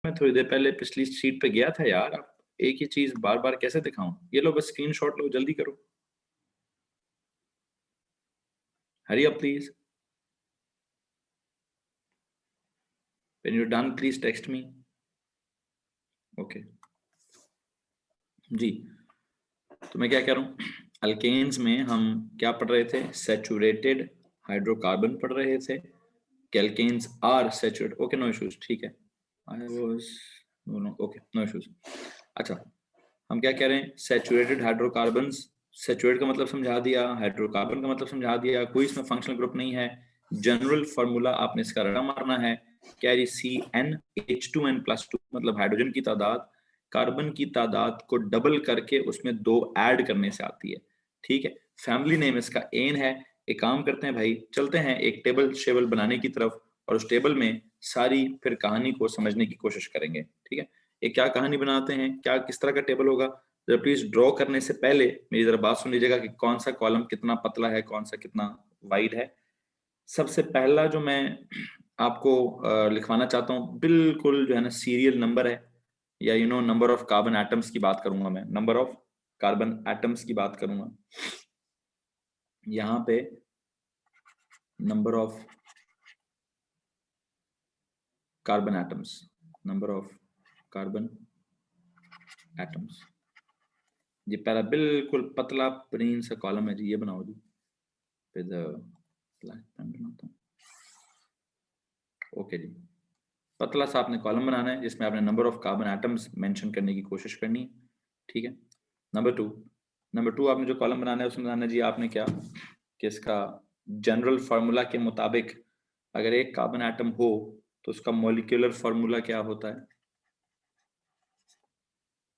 मैं थोड़ी देर पहले पिछली शीट पे गया था यार, आप एक ही चीज बार बार कैसे दिखाऊं? ये लो बस स्क्रीनशॉट लो, जल्दी करो, hurry up please. When you done please text me. Okay जी, तो मैं क्या कह रहा हूँ, अल्केन्स में हम क्या पढ़ रहे थे? सैचुरेटेड हाइड्रोकार्बन पढ़ रहे थे। Alkanes are saturated, okay no issues, ठीक है। I was no okay no issues. अच्छा, हम क्या कह रहे हैं? सैचुरेटेड हाइड्रोकार्बन्स, सैचुरेट का मतलब समझा दिया, हाइड्रोकार्बन का मतलब समझा दिया, कोई इसमें फंक्शनल ग्रुप नहीं है। जनरल फार्मूला आपने इसका रटा मारना है, कैरी CnH2n+2, मतलब हाइड्रोजन की तादाद कार्बन की तादाद को डबल करके उसमें 2 ऐड करने से आती है, ठीक है। फैमिली नेम इसका एन है। एक काम करते हैं भाई, चलते हैं एक टेबल शेबल बनाने की तरफ, और उस टेबल में सारी फिर कहानी को समझने की कोशिश करेंगे, ठीक है। एक क्या कहानी बनाते हैं, क्या किस तरह का टेबल होगा, जरा प्लीज ड्रॉ करने से पहले मेरी जरा बात सुन लीजिएगा कि कौन सा कॉलम कितना पतला है, कौन सा कितना वाइड है। सबसे पहला जो मैं आपको लिखवाना चाहता हूँ, बिल्कुल जो है ना सीरियल नंबर है, या नंबर ऑफ कार्बन एटम्स की बात करूंगा मैं, नंबर ऑफ कार्बन एटम्स की बात करूंगा। यहाँ पे number of carbon atoms, number of carbon atoms, ये पहला बिल्कुल पतला प्रीन सा कॉलम है जी, ये बनाओ जी। फिर ब्लैक पेन बनाता हूँ। ओके जी, पतला सा आपने कॉलम बनाना है जिसमें आपने number of carbon atoms mention करने की कोशिश करनी है, ठीक है। नंबर टू आपने जो कॉलम बनाना है उसमें बनाना है जी आपने क्या, कि इसका जनरल फार्मूला के मुताबिक अगर एक कार्बन एटम हो तो उसका मॉलिक्यूलर फार्मूला क्या होता है।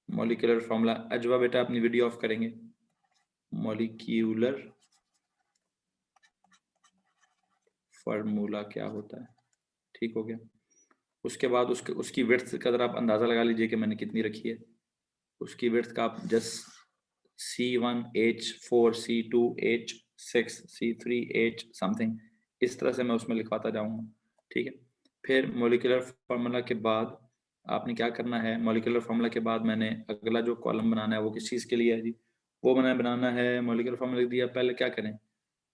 मॉलिक्यूलर फार्मूला, अजवा बेटा अपनी वीडियो ऑफ करेंगे। मॉलिक्यूलर फार्मूला क्या होता है, ठीक हो गया। उसके बाद उसकी विड्थ का जरा आप अंदाजा लगा लीजिए कि मैंने कितनी रखी है। उसकी विड्थ का आप just C1H4 C2H6 C3H something, इस तरह से मैं उसमें लिखवाता जाऊंगा, ठीक है। फिर मॉलिक्यूलर फार्मूला के बाद आपने क्या करना है, मॉलिक्यूलर फार्मूला के बाद मैंने अगला जो कॉलम बनाना है वो किस चीज के लिए है जी, वो मैंने बनाना है मॉलिक्यूलर फार्मूला दिया, पहले क्या करें,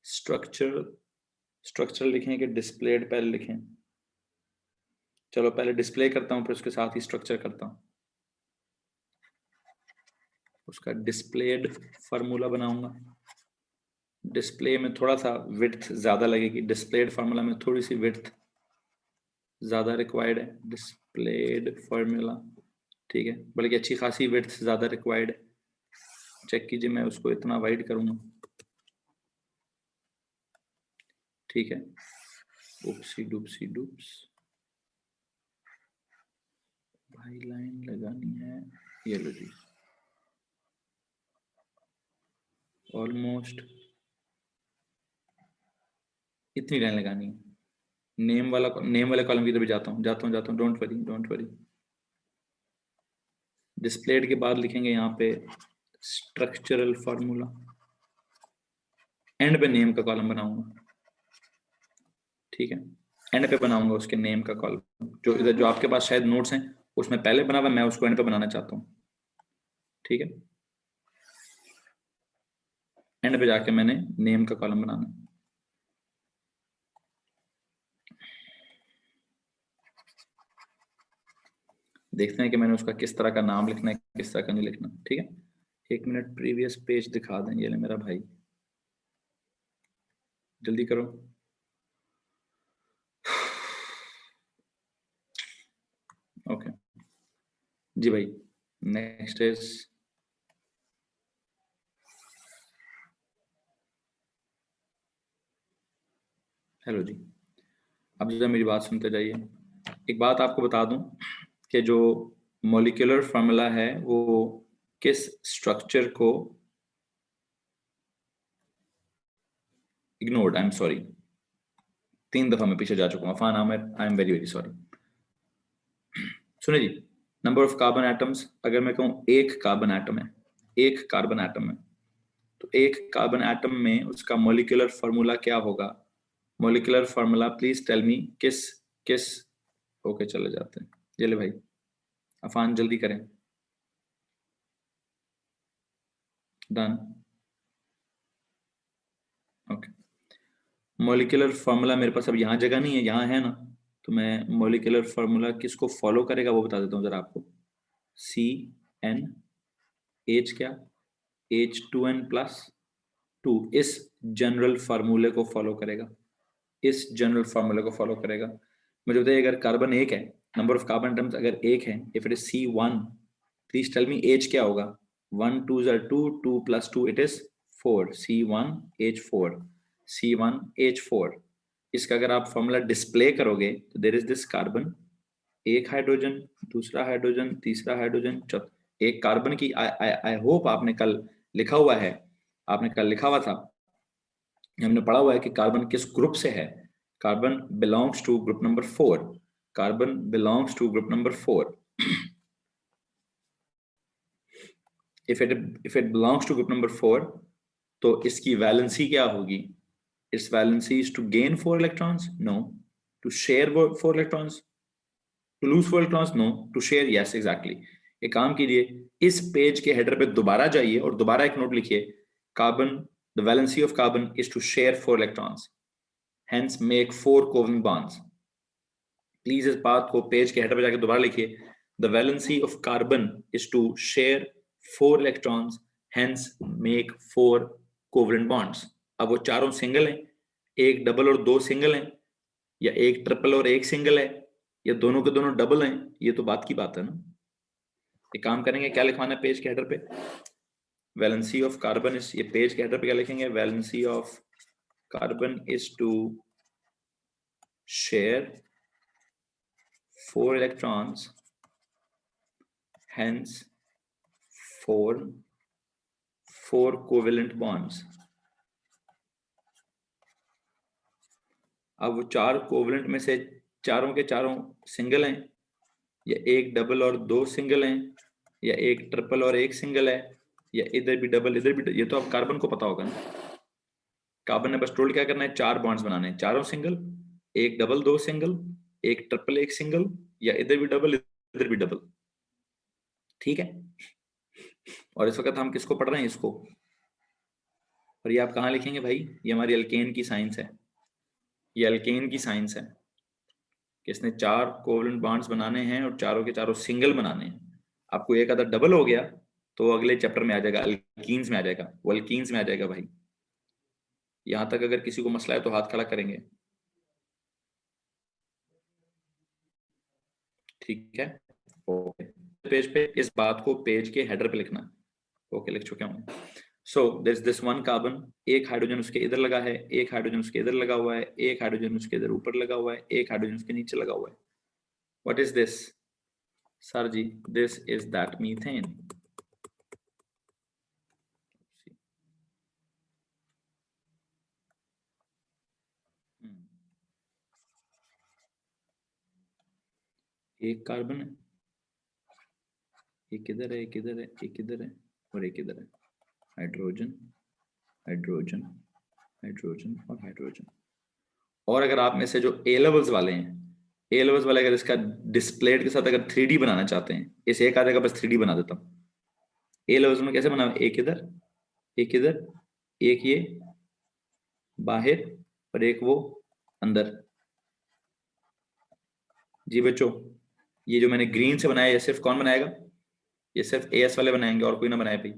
स्ट्रक्चर लिखें कि डिस्प्लेड पहले लिखें। चलो पहले डिस्प्ले करता हूँ फिर उसके साथ ही स्ट्रक्चर करता हूँ। उसका डिस्प्लेड फार्मूला बनाऊंगा। डिस्प्ले में थोड़ा सा विड्थ ज्यादा लगेगी, डिस्प्लेड फार्मूला में थोड़ी सी विड्थ ज्यादा रिक्वायर्ड है। डिस्प्लेड फार्मूला, ठीक है, बल्कि अच्छी खासी विड्थ ज्यादा रिक्वायर्ड है। चेक कीजिए, मैं उसको इतना वाइड करूंगा, ठीक है। उपसी डुपसी डुप्स, भाई लाइन लगानी है, ये लो जी, ऑलमोस्ट इतनी लाइन लगानी है। नेम वाले कॉलम की तरफ जाता हूँ, डोंट वरी। डिस्प्लेड के बाद लिखेंगे यहाँ पे स्ट्रक्चरल फार्मूला, एंड पे नेम का कॉलम बनाऊंगा, ठीक है। एंड पे बनाऊंगा उसके नेम का कॉलम, जो इधर जो आपके पास शायद नोट्स हैं उसमें पहले बना हुआ, मैं उसको एंड पे बनाना चाहता हूँ, ठीक है। एंड पे जाके मैंने नेम का कॉलम बनाना। देखते हैं कि मैंने उसका किस तरह का नाम लिखना है, किस तरह का नहीं लिखना, ठीक है। 1 मिनट, प्रीवियस पेज दिखा दें, ये ले मेरा भाई, जल्दी करो। ओके जी भाई, नेक्स्ट इज, हेलो जी। अब जरा मेरी बात सुनते जाइए। एक बात आपको बता दूं कि जो मॉलिक्यूलर फार्मूला है वो किस स्ट्रक्चर को, इग्नोर्ड, आई एम सॉरी, 3 दफा मैं पीछे जा चुका हूँ, फान Aamir, I am very very sorry. सुनिए जी, नंबर ऑफ कार्बन एटम्स, अगर मैं कहूँ एक कार्बन एटम है, एक कार्बन एटम है, तो एक कार्बन एटम में उसका मॉलिक्यूलर फार्मूला क्या होगा। Molecular formula please tell me, किस किस, ओके चले जाते हैं, ये ले भाई, अफान जल्दी करें। डन। ओके, मॉलिक्यूलर फार्मूला मेरे पास अब यहाँ जगह नहीं है, यहाँ है ना, तो मैं मॉलिक्यूलर फार्मूला किसको फॉलो करेगा वो बता देता हूँ जरा आपको। CN H क्या, H2N+2, इस जनरल फार्मूले को फॉलो करेगा, इस जनरल फार्मूले को फॉलो करेगा। मुझे बताइए अगर कार्बन एक है, नंबर ऑफ कार्बन एटम्स अगर एक है, if it is C1, please tell me H क्या होगा। 1 2s are 2, 2 + 2 it is 4, C1H4, C1H4। इसका अगर आप फॉर्मूला डिस्प्ले करोगे तो देयर इज दिस कार्बन, एक हाइड्रोजन, दूसरा हाइड्रोजन, तीसरा हाइड्रोजन, चौथा एक कार्बन की। आई होप आपने कल लिखा हुआ है, आपने कल लिखा हुआ था, हमने पढ़ा हुआ है कि कार्बन किस ग्रुप से है। Carbon belongs to group number 4, carbon belongs to group number 4। If it belongs to group number 4, तो इसकी वैलेंसी क्या होगी? Its valency is to gain 4 electrons, no. To share 4 electrons, to lose 4 electrons, no. To share, yes exactly. एक काम कीजिए, इस page के header पे दोबारा जाइए और दोबारा एक नोट लिखिए, carbon, the valency of carbon is to share 4 electrons, hence make 4 covalent bonds। Please इस बात को पेज के हेडर पे जाके दोबारा लिखिए, the valency of carbon is to share 4 electrons, hence make 4 covalent bonds। अब वो चारों सिंगल हैं, एक डबल और दो सिंगल हैं, या एक ट्रिपल और एक सिंगल है, या दोनों के दोनों डबल हैं, ये तो बात की बात है ना। एक काम करेंगे, क्या लिखवाना है पेज के हेडर पे, वैलेंसी ऑफ कार्बन इज, ये पेज के हेडर पे क्या लिखेंगे, valency of carbon is to share 4 electrons, hence form 4 covalent bonds। अब वो 4 कोवलेंट में से चारों के चारों सिंगल हैं, या एक डबल और दो सिंगल हैं, या एक ट्रिपल और एक सिंगल है, या इधर भी डबल इधर भी, ये तो अब कार्बन को पता होगा ना। कार्बन ने बस टोटल क्या करना है, 4 बॉन्ड्स बनाने हैं, चारों सिंगल, एक डबल दो सिंगल, एक ट्रिपल एक सिंगल, या इधर भी डबल इधर भी डबल। ठीक है, और इस वक्त हम किसको पढ़ रहे हैं, इसको। और ये आप कहाँ लिखेंगे भाई, ये हमारी अल्केन की साइंस है, ये अल्केन की साइंस है कि इसने 4 कोवलेंट बॉन्ड्स बनाने हैं और चारों के चारों सिंगल बनाने हैं। आपको एक आधा डबल हो गया तो अगले चैप्टर में आ जाएगा, अल्कीन्स में आ जाएगा, वो अल्कीन्स में आ जाएगा भाई। यहां तक अगर किसी को मसला है तो हाथ खड़ा करेंगे, ठीक है। ओके, पेज पे इस बात को पेज के हेडर पे लिखना। ओके, लिख चुका हूं। So this this one carbon, एक हाइड्रोजन उसके इधर लगा है, एक हाइड्रोजन उसके इधर लगा हुआ है, एक हाइड्रोजन उसके इधर ऊपर लगा हुआ है, एक हाइड्रोजन उसके नीचे लगा हुआ है। What is this sir ji? This is that methane. एक कार्बन है, एक इधर है, एक इधर है, एक इधर है, और एक इधर है। हाइड्रोजन, हाइड्रोजन, हाइड्रोजन और हाइड्रोजन। और अगर आप में से जो ए लेवल्स वाले हैं, ए लेवल्स वाले अगर इसका डिस्प्लेड के साथ अगर 3D बनाना चाहते हैं, इस एक आधे का बस 3D बना देता हूँ। ए लेवल्स में कैसे बना, एक इधर, एक इधर, एक ये बाहर, और एक वो अंदर। जी बच्चों, ये जो मैंने ग्रीन से बनाया, ये सिर्फ कौन बनाएगा? ये सिर्फ एएस वाले बनाएंगे, और कोई ना बनाए भाई।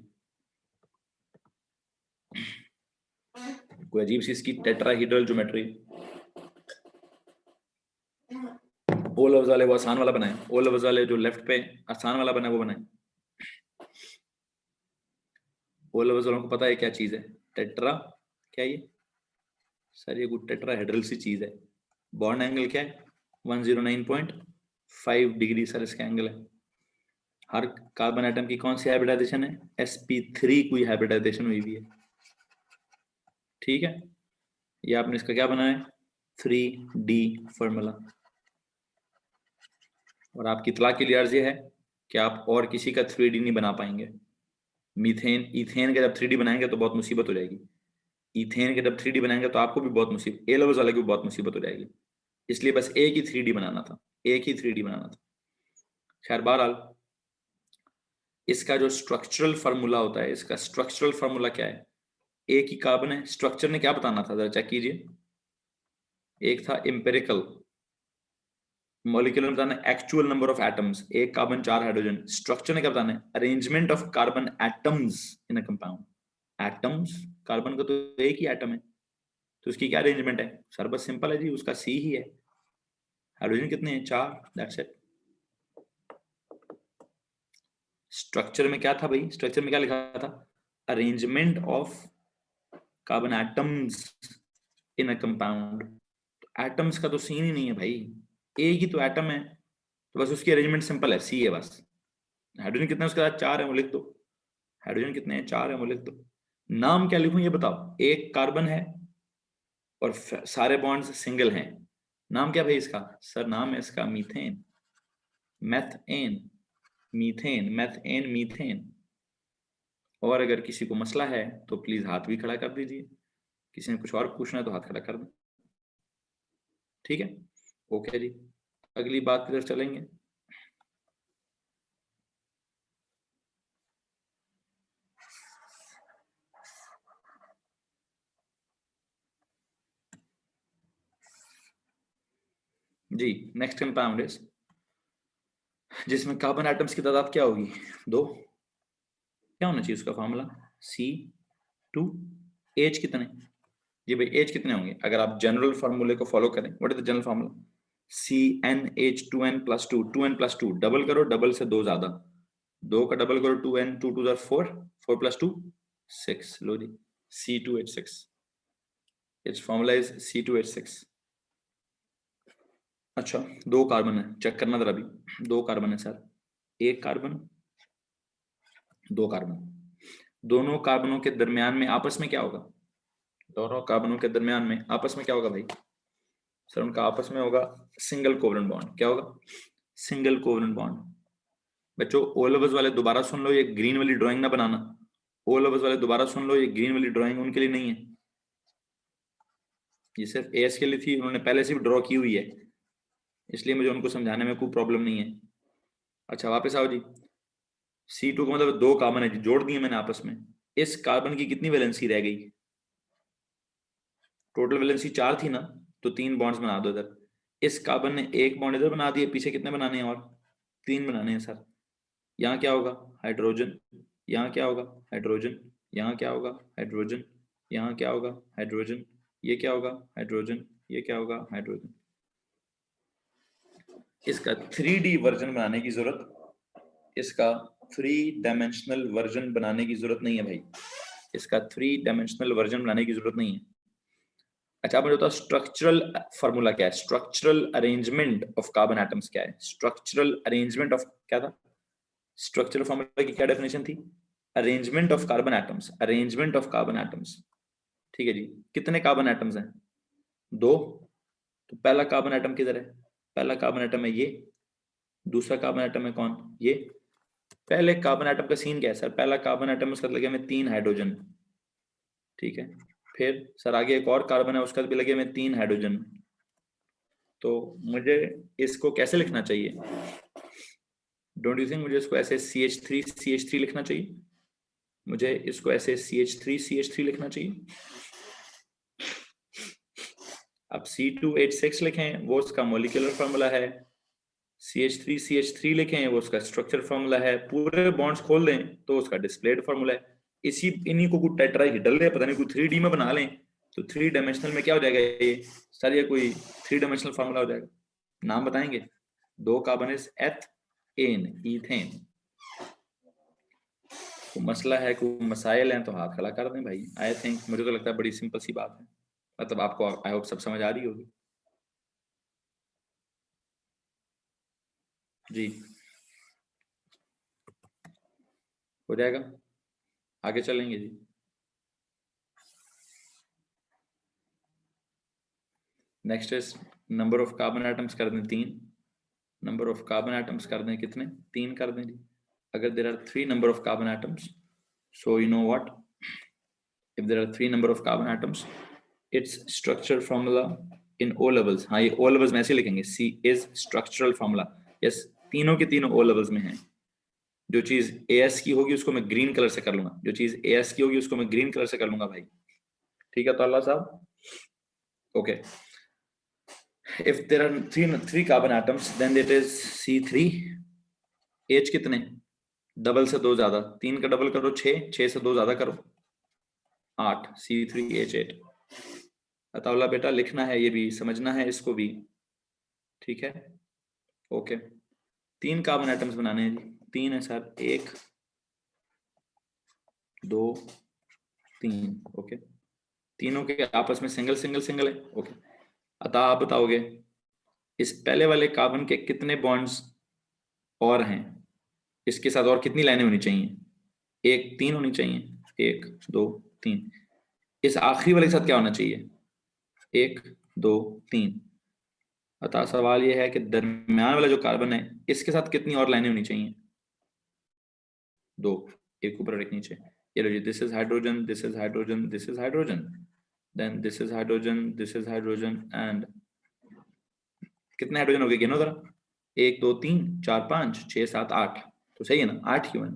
कोई अजीब सी इसकी टेट्राहीड्रल ज्योमेट्री, ओ लेवल्स वाले वो आसान वाला बनाए, ओ लेवल्स वाले जो लेफ्ट पे आसान वाला बना वो बनाए। ओ लेवल्स वालों को पता है क्या चीज है टेट्रा, क्या ये सर, ये कुछ टेट्राहेड्रल सी चीज है। बॉन्ड एंगल क्या है, 109.5 डिग्री सर इसका एंगल है। हर कार्बन एटम की कौन सी हाइब्रिडाइजेशन है, sp3 कोई हाइब्रिडाइजेशन हुई भी है, ठीक है। ये आपने इसका क्या बनाया, 3D फॉर्मूला। और आपकी इतला के लिए अर्ज है कि आप और किसी का 3D नहीं बना पाएंगे। मीथेन, इथेन का जब 3D बनाएंगे तो बहुत मुसीबत हो जाएगी। इथेन के जब 3D बनाएंगे तो आपको भी बहुत मुसीबत, ए लेवल्स वाले की भी बहुत मुसीबत हो जाएगी। इसलिए बस एक ही 3D बनाना था, एक ही 3D बनाना था। खैर बहरहाल इसका जो स्ट्रक्चरल फार्मूला होता है, इसका स्ट्रक्चरल फार्मूला क्या है? एक ही कार्बन है, स्ट्रक्चर ने क्या बताना था, जरा चेक कीजिए। एक था एम्पिरिकल, मॉलिक्यूलर बताना एक्चुअल नंबर ऑफ एटम्स, एक कार्बन 4 हाइड्रोजन। स्ट्रक्चर ने क्या बताना है? Arrangement of carbon atoms in a compound. Atoms, carbon का तो एक ही एटम है, तो उसकी क्या अरेंजमेंट है सर? बस सिंपल है जी, उसका सी ही है। हाइड्रोजन कितने हैं? 4, दैट्स इट। स्ट्रक्चर में क्या था भाई? स्ट्रक्चर में क्या लिखा था? Arrangement of carbon atoms in a compound. Atoms का तो सीन ही नहीं है भाई, एक ही तो एटम है, तो बस उसकी अरेंजमेंट सिंपल है, सी है बस। हाइड्रोजन कितने हैं उसके बाद? 4 है, वो लिख दो। हाइड्रोजन कितने हैं? 4 है, वो लिख दो। नाम क्या लिखूं ये बताओ? एक कार्बन है और सारे बॉन्ड्स सिंगल हैं, नाम क्या भाई इसका? सर नाम है इसका methane, methane, methane, methane, methane. और अगर किसी को मसला है तो प्लीज हाथ भी खड़ा कर दीजिए, किसी ने कुछ और पूछना है तो हाथ खड़ा कर दें, ठीक है? ओके जी, अगली बात की तरफ चलेंगे। जी, नेक्स्ट कंपाउंड इज जिसमें कार्बन एटम्स की तादाद क्या होगी? 2। क्या होना चाहिए उसका फॉर्मूला? C2। एच कितने? जी भाई, एच कितने होंगे अगर आप जनरल फार्मूले को फॉलो करें? What is the general formula? CnH2n + 2, 2n + 2, double करो, डबल से 2 ज्यादा, 2 का डबल करो 2n, 2 2 4, 4 + 2 6। लो जी, C2H6, it's formula is C2H6। अच्छा, 2 कार्बन है, चेक करना जरा भी। 2 कार्बन है सर, एक कार्बन, 2 कार्बन, दोनों कार्बनों के दरमियान में आपस में क्या होगा? दोनों कार्बनों के दरमियान में आपस में क्या होगा भाई? सर उनका आपस में होगा सिंगल कोवलेंट बॉन्ड। क्या होगा? Single covalent bond. बच्चों ओ लेवल्स वाले दोबारा सुन लो, ये ग्रीन वाली ड्राइंग ना बनाना। ओ लेवल्स वाले दोबारा सुन लो, ये ग्रीन वाली ड्राइंग उनके लिए नहीं है, ये सिर्फ एएस के लिए थी, उन्होंने पहले से भी ड्रॉ की हुई है, इसलिए मुझे उनको समझाने में कोई प्रॉब्लम नहीं है। अच्छा वापस आओ जी। C2 का मतलब 2 कार्बन है जी, जोड़ दिए मैंने आपस में। इस कार्बन की कितनी वैलेंसी रह गई? टोटल वैलेंसी 4 थी ना, तो 3 बॉन्ड्स बना दो इधर। इस कार्बन ने एक बॉन्ड इधर बना दिए, पीछे कितने बनाने हैं? और 3 बनाने हैं सर। यहाँ क्या होगा? हाइड्रोजन। यहाँ क्या होगा? हाइड्रोजन। यहाँ क्या होगा? हाइड्रोजन। यहाँ क्या होगा? हाइड्रोजन। ये क्या होगा? हाइड्रोजन। ये क्या होगा? हाइड्रोजन। इसका 3D वर्जन बनाने की जरूरत, इसका 3 डायमेंशनल वर्जन बनाने की जरूरत नहीं है भाई, इसका 3 डायमेंशनल वर्जन बनाने की जरूरत नहीं है। अच्छा, आप मुझे बताओ स्ट्रक्चरल फार्मूला क्या है? Structural arrangement of carbon atoms क्या है? स्ट्रक्चरल अरेंजमेंट ऑफ क्या था? स्ट्रक्चरल फार्मूला की क्या डेफिनेशन थी? Arrangement of carbon atoms, arrangement of carbon atoms. ठीक है जी, कितने कार्बन एटम्स हैं? 2। तो पहला कार्बन एटम किधर है? पहला कार्बन एटम है ये, दूसरा कार्बन एटम है कौन? ये। पहले कार्बन एटम का सीन क्या है सर? पहला कार्बन एटम उसका लगे में 3 हाइड्रोजन, ठीक है। फिर सर आगे एक और कार्बन है, उसका भी लगे में 3 हाइड्रोजन। तो मुझे इसको कैसे लिखना चाहिए? डोंट यू थिंक मुझे इसको ऐसे CH3 लिखना चाहिए? मुझे इसको ऐसे CH3 लिखना चाहिए। अब C2H6 लिखें, वो उसका मॉलिक्यूलर फार्मूला है। CH3 लिखें, वो उसका स्ट्रक्चर फार्मूला है। पूरे बॉन्ड्स खोल दें तो उसका डिस्प्लेड फार्मूला है। इन्हीं को कुछ टेट्राहेड्रल ले, पता नहीं कोई 3D में बना लें तो 3 डायमेंशनल में क्या हो जाएगा ये सर? ये कोई 3 डायमेंशनल फार्मूला हो जाएगा। नाम बताएंगे? 2 कार्बन इज एथेन, ईथेन। कोई मसला है, कोई मसाइल हैं तो हाथ खड़ा कर दें भाई। आई थिंक, मुझे तो लगता है बड़ी सिंपल सी बात है, मतलब आपको आई होप सब समझ आ रही होगी जी। हो जाएगा, आगे चलेंगे जी। Next is number of carbon atoms कर दें 3। नंबर ऑफ कार्बन एटम्स कर दें कितने? 3 कर दें जी। अगर there are 3 number of carbon atoms, so you know what, if there are 3 number of carbon atoms, its structure formula in O levels, हाँ ये O levels में ऐसे लिखेंगे, C is structural formula, yes, तीनों के तीनों O levels में हैं। जो चीज AS की होगी उसको मैं ग्रीन कलर से कर लूंगा, जो चीज AS की होगी उसको मैं ग्रीन कलर से कर लूंगा भाई, ठीक है। तो अल्लाह साहब, okay, if there are three carbon atoms then it is C3, H कितने, डबल से 2 ज्यादा, 3 का डबल करो 6, 6 से 2 ज्यादा करो 8, C3H8। अताउल्ला बेटा लिखना है, ये भी समझना है इसको भी, ठीक है, ओके। 3 कार्बन एटम्स बनाने हैं जी, 3 है सर, 1 2 3, ओके। तीनों के आपस में सिंगल सिंगल सिंगल है, ओके। अतः आप बताओगे इस पहले वाले कार्बन के कितने बॉन्ड्स और हैं, इसके साथ और कितनी लाइनें होनी चाहिए, 1 3 होनी चाहिए, 1 2 3। इस आखिरी वाले के साथ क्या होना चाहिए, 1 2 3। अतः सवाल यह है कि दरमियान वाला जो कार्बन है इसके साथ कितनी और लाइनें होनी चाहिए, 2, एक ऊपर और एक नीचे। ये लो जी, this is hydrogen, this is hydrogen, this is hydrogen, then this is hydrogen, this is hydrogen, and कितने हाइड्रोजन हो गए, गिनो जरा, 1 2 3 4 5 6 7 8, तो सही है ना, 8 क्यों है।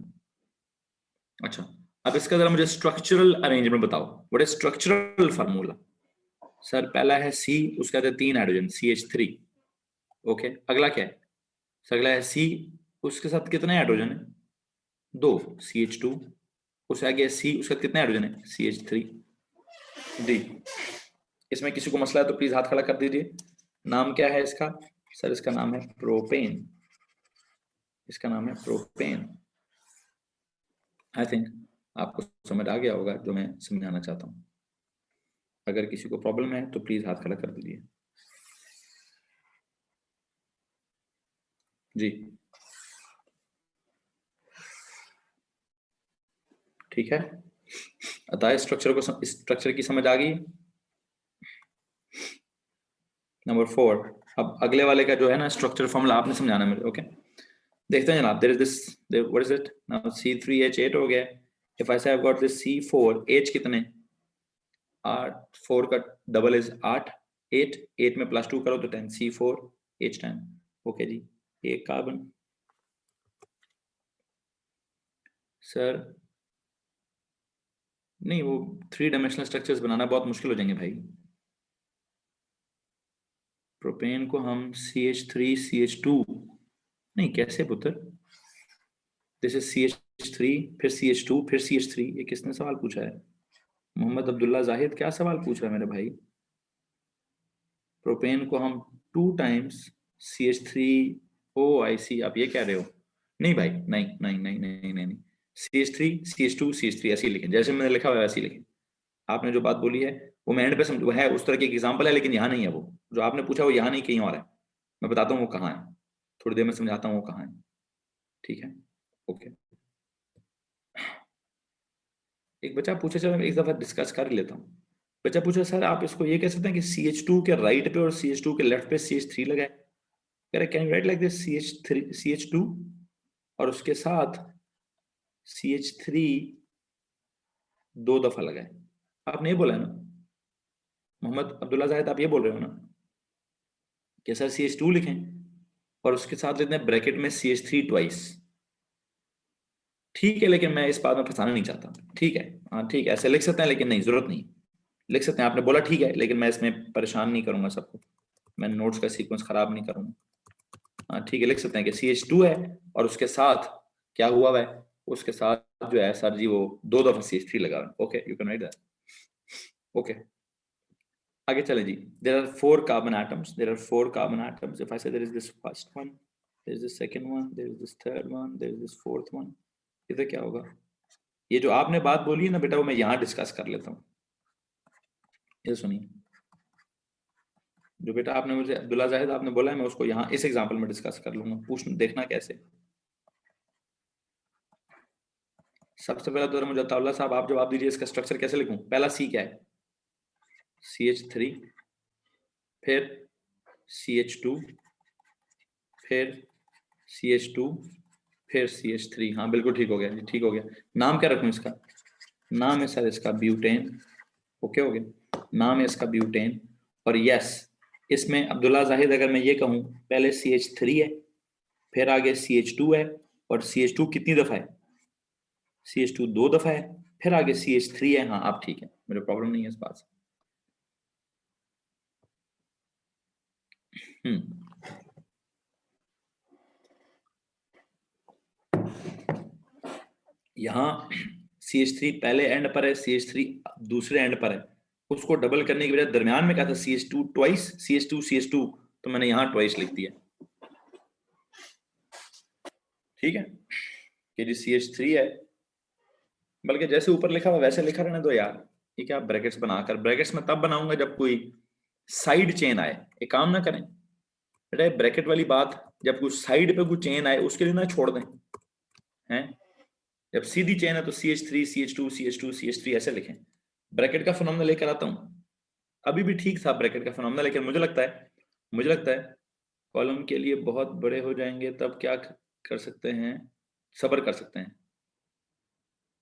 अच्छा, अब इसका जरा मुझे स्ट्रक्चरल अरेंजमेंट बताओ, what is structural formula. Sir पहला है C, उसका है 3 हाइड्रोजन CH3, ओके। अगला क्या है सर, अगला है C, उसके साथ कितने हाइड्रोजन है, 2 CH2, उससे आगे C, उसका कितने हाइड्रोजन है CH3। डी, इसमें किसी को मसला है तो प्लीज हाथ खड़ा कर दीजिए। नाम क्या है इसका, सर इसका नाम है प्रोपेन, इसका नाम है प्रोपेन। आई थिंक आपको समझ आ गया होगा जो मैं समझाना चाहता हूँ। अगर किसी को प्रॉब्लम है तो प्लीज हाथ खड़ा कर दीजिए जी, ठीक है। अतः स्ट्रक्चर की समझ आ गई। नंबर 4, अब अगले वाले का जो है ना स्ट्रक्चर फॉर्मूला आपने समझाना मेरे, ओके। देखते हैं जनाब, there is this, what is it now, C3H8 हो गया। If I say I have got this C4, H कितने, 8, 4 का डबल इज 8, 8, 8 में +2 करो तो 10, C4H10, ओके जी। एक कार्बन, सर नहीं वो 3 डायमेंशनल स्ट्रक्चर्स बनाना बहुत मुश्किल हो जाएंगे भाई। प्रोपेन को हम CH3CH2, नहीं कैसे पुत्र, दिस इज CH3 फिर CH2 फिर CH3, ये किसने सवाल पूछा है, मोहम्मद अब्दुल्ला जाहिद क्या सवाल पूछ रहा है मेरे भाई। प्रोपेन को हम 2 टाइम्स CH3OIC, आप ये कह रहे हो, नहीं भाई, नहीं नहीं नहीं नहीं नहीं, नहीं। CH3 CH2 CH3 ऐसे ही लिखें, जैसे मैंने लिखा हुआ है वैसे ही लिखें। आपने जो बात बोली है वो मैं एंड पे समझ, वो है उस तरह की एग्जांपल है, लेकिन यहाँ नहीं है, वो जो आपने पूछा वो यहाँ नहीं कहीं और है। मैं बताता हूँ वो कहाँ है, थोड़ी देर में समझाता हूँ वो कहाँ है, ठीक है, ओके। एक बच्चा पूछे, चलो मैं एक दफा डिस्कस कर लेता हूँ। बच्चा पूछा सर आप इसको ये कह सकते हैं कि CH2 के राइट पे और CH2 के लेफ्ट पे CH3 लगाए, कह रहे can write like this CH2 और उसके साथ CH3 2 दफा लगाए। आपने ये बोला है ना मोहम्मद अब्दुल्ला जाहिद, आप ये बोल रहे हो ना कि सर CH2 लिखें और उसके साथ लेते हैं ब्रैकेट में CH3 ट्वाइस, ठीक है, लेकिन मैं इस बात में फंसाना नहीं चाहता, ठीक है, हाँ ठीक है ऐसे लिख सकते हैं, लेकिन नहीं जरूरत नहीं, लिख सकते हैं, आपने बोला ठीक है, लेकिन मैं इसमें परेशान नहीं करूंगा सबको, मैं नोट्स का सीक्वेंस खराब नहीं करूंगा। हाँ ठीक है, लिख सकते हैं कि CH2 है और उसके साथ क्या हुआ है, उसके साथ जो है सर जी वो 2 दफा CH3 लगा है, okay you can write that, okay. आगे चले जी, there are 4 carbon atoms, there are 4 carbon atoms, if I say there is this first one, there is this second one, there is this third one, there is this fourth one, इधर क्या होगा, ये जो आपने बात बोली है ना बेटा वो मैं यहाँ डिस्कस कर लेता हूँ, ये सुनिए, जो बेटा आपने मुझे अब्दुल्ला जाहिद आपने बोला है मैं उसको यहाँ इस एग्जांपल में डिस्कस कर लूंगा, पूछ देखना कैसे। सबसे पहले तो मुझे अताउल्ला साहब आप जवाब दीजिए, इसका स्ट्रक्चर कैसे लिखूं। पहला C क्या है, CH3, फिर CH2, फिर CH2, फिर CH3, हाँ बिल्कुल ठीक हो गया जी, ठीक हो गया। नाम क्या रखूं इसका, नाम है सर इसका ब्यूटेन, ओके हो गया, नाम है इसका ब्यूटेन। और यस इसमें अब्दुल्ला जाहिद अगर मैं ये कहूँ पहले CH3 है, फिर आगे CH2 है, और CH2 कितनी दफा है? CH2 2 दफा है, फिर आगे CH3 है। हाँ आप ठीक है, मेरे प्रॉब्लम नहीं है इस बात से। यहाँ CH3 पहले एंड पर है, CH3 दूसरे एंड पर है, उसको डबल करने की बजाय दरमियान में क्या था, CH2 ट्वाइस, CH2 तो मैंने यहाँ ट्वाइस लिख दिया। ठीक है कि जी CH3 है, बल्कि जैसे ऊपर लिखा हुआ वैसे लिखा रहने दो यार। ये क्या ब्रैकेट्स बनाकर, ब्रैकेट्स में तब बनाऊंगा जब कोई साइड चेन आए। एक काम ना करें बेटा, ब्रैकेट वाली बात जब कोई साइड पे कोई चेन आए उसके लिए ना छोड़ दें, हैं। जब सीधी चेन है तो CH3 CH2 CH2 CH3 ऐसे लिखें। ब्रैकेट का फिनोमेना लेकर आता हूं, अभी भी ठीक था ब्रैकेट का फिनोमेना, लेकिन मुझे लगता है कॉलम के लिए बहुत बड़े हो जाएंगे, तब क्या कर सकते हैं, सब्र कर सकते हैं।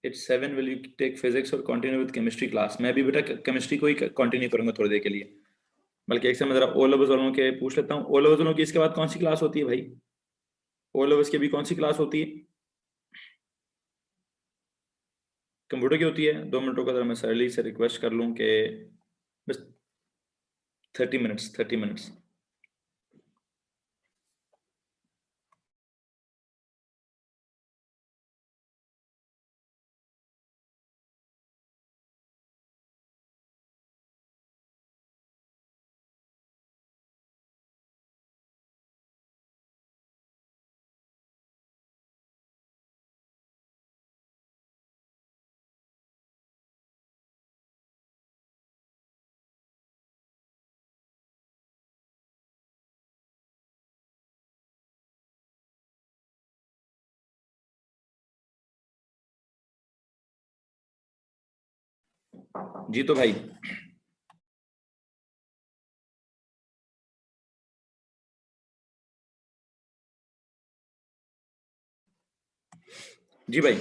It's 7, will you take physics और कंटिन्यू विद केमिस्ट्री क्लास? मैं भी बेटा केमिस्ट्री को ही कंटिन्यू करूंगा थोड़ी देर के लिए। बल्कि एक से मैं जरा ओ लेवल्स वालों के पूछ लेता हूँ, ओ लेवल्स वालों की इसके बाद कौन सी क्लास होती है भाई? ओ लेवल्स की भी कौन सी क्लास होती है? कंप्यूटर की होती है। 2 मिनटों का जरा मैं सरली से रिक्वेस्ट कर लूँ कि बस 30 मिनट्स। जी तो भाई जी भाई,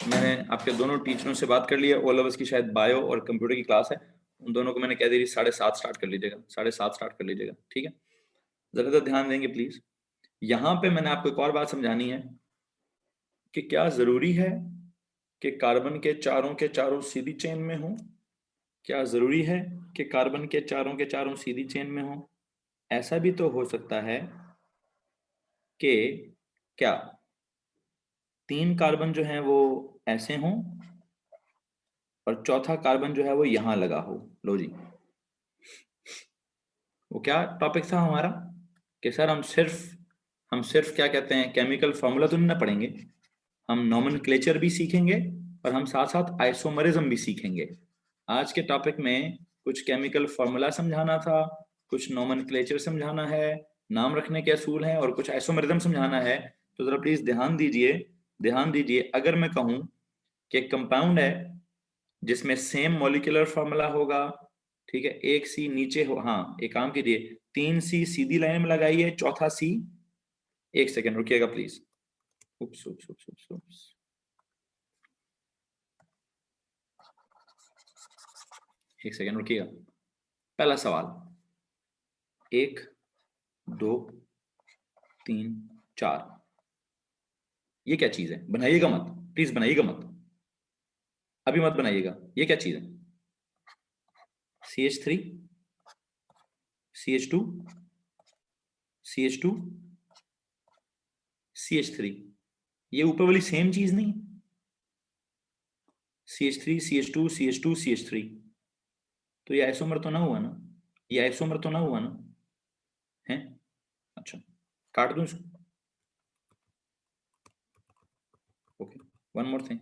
मैंने आपके दोनों टीचरों से बात कर ली है। ओ लेवल्स की शायद बायो और कंप्यूटर की क्लास है, उन दोनों को मैंने कह दी 7:30 स्टार्ट कर लीजिएगा, 7:30 स्टार्ट कर लीजिएगा। ठीक है, जरा तो ध्यान देंगे प्लीज। यहाँ पे मैंने आपको एक और बात समझानी है कि क्या जरूरी है कि कार्बन के चारों सीधी चेन में हो? क्या जरूरी है कि कार्बन के चारों सीधी चेन में हो? ऐसा भी तो हो सकता है कि क्या 3 कार्बन जो हैं वो ऐसे हों और चौथा कार्बन जो है वो यहां लगा हो। लो जी, वो क्या टॉपिक था हमारा कि सर हम सिर्फ क्या कहते हैं, केमिकल फॉर्मूला तो नहीं ना पढ़ेंगे, हम नोमेनक्लेचर भी सीखेंगे और हम साथ साथ आइसोमरिज्म भी सीखेंगे। आज के टॉपिक में कुछ केमिकल फॉर्मूला समझाना था, कुछ नोमेनक्लेचर समझाना है, नाम रखने के असूल हैं, और कुछ आइसोमरिज्म समझाना है। तो जरा प्लीज ध्यान दीजिए, अगर मैं कहूं कि कंपाउंड है जिसमें सेम मॉलिक्यूलर फॉर्मूला होगा, ठीक है, एक सी नीचे हो, हाँ एक काम कीजिए, 3 सी सीधी लाइन में लगाइए, चौथा सी, एक सेकेंड रुकिएगा प्लीज। उप्स उप्स उप्स उप्स उप्स, एक सेकेंड रुकिएगा। पहला सवाल, 1 2 3 4, ये क्या चीज है? बनाइएगा मत, प्लीज बनाइएगा मत, अभी मत बनाइएगा। ये क्या चीज है? CH3 CH2 CH2 CH3, ये ऊपर वाली सेम चीज नहीं? CH3 CH2 CH2 CH3, तो ये आइसोमर तो ना हुआ ना? ये आइसोमर तो ना हुआ ना? है? अच्छा, काट दूं इसको? ओके, वन मोर थिंग,